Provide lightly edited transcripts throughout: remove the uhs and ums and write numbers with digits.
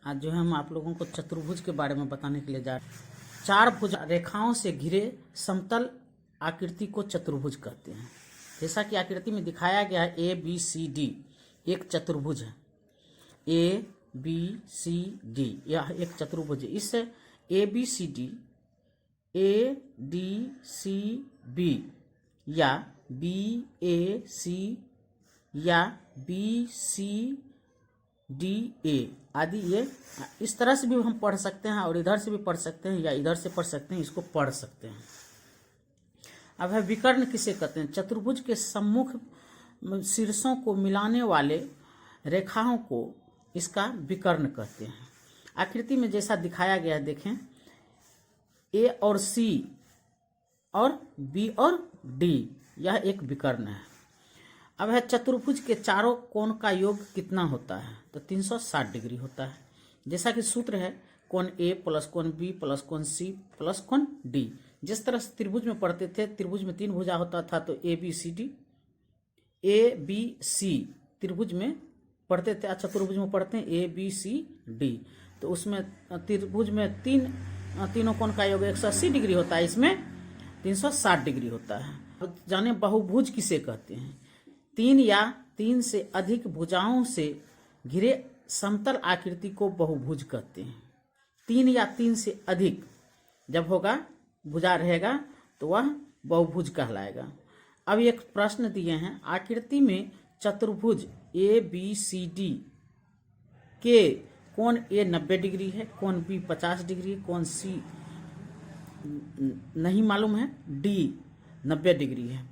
आज जो है हम आप लोगों को चतुर्भुज के बारे में बताने के लिए जा रहे हैं। चार भुजा रेखाओं से घिरे समतल आकृति को चतुर्भुज कहते हैं। जैसा कि आकृति में दिखाया गया है ABCD एक चतुर्भुज है। ABCD यह एक चतुर्भुज है। इस ABCD ADCB या BAC या BCDA आदि ये इस तरह से भी हम पढ़ सकते हैं और इधर से भी पढ़ सकते हैं या इधर से पढ़ सकते हैं, इसको पढ़ सकते हैं। अब है विकर्ण किसे कहते हैं? चतुर्भुज के सम्मुख शीर्षों को मिलाने वाले रेखाओं को इसका विकर्ण कहते हैं। आकृति में जैसा दिखाया गया है देखें, A और C और B और D यह एक विकर्ण है। अब है चतुर्भुज के चारों कोण का योग कितना होता है? तो 360 डिग्री होता है। जैसा कि सूत्र है कोण A प्लस कोण B प्लस कोण C प्लस कोण D। जिस तरह से त्रिभुज में पढ़ते थे, त्रिभुज में 3 भुजा होता था तो ABCD ABC त्रिभुज में पढ़ते थे, चतुर्भुज में पढ़ते हैं ABCD। तो उसमें त्रिभुज में तीनों कोण का योग 180 डिग्री होता है, इसमें 360 डिग्री होता है। अब जाने बहुभुज किसे कहते हैं? 3 या 3 से अधिक भुजाओं से घिरे समतल आकृति को बहुभुज कहते हैं। 3 या 3 से अधिक जब होगा, भुजा रहेगा तो वह बहुभुज कहलाएगा। अब एक प्रश्न दिए हैं, आकृति में चतुर्भुज ABCD के कोण A 90 डिग्री है, कोण B 50 डिग्री है, कोण C नहीं मालूम है, D 90 डिग्री है।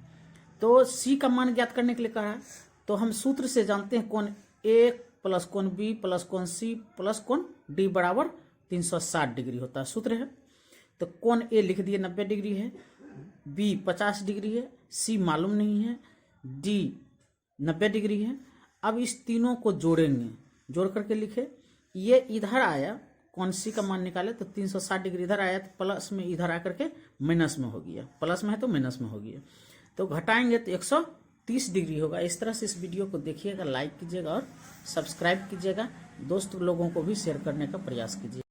तो C का मान ज्ञात करने के लिए कहा है, तो हम सूत्र से जानते हैं कोण A प्लस कोण B प्लस कोण C प्लस कोण D बराबर 360 डिग्री होता है, सूत्र है। तो कोण A लिख दिए 90 डिग्री है, B 50 डिग्री है, C मालूम नहीं है, D 90 डिग्री है। अब इस तीनों को जोड़ेंगे, जोड़ करके लिखे, ये इधर आया, कोण C का मान निकाले तो 360 डिग्री इधर आया तो प्लस में इधर आकर के माइनस में हो गया, प्लस में है तो माइनस में हो गया, तो घटाएंगे तो 130 डिग्री होगा। इस तरह से इस वीडियो को देखिएगा, लाइक कीजिएगा और सब्सक्राइब कीजिएगा, दोस्त लोगों को भी शेयर करने का प्रयास कीजिए।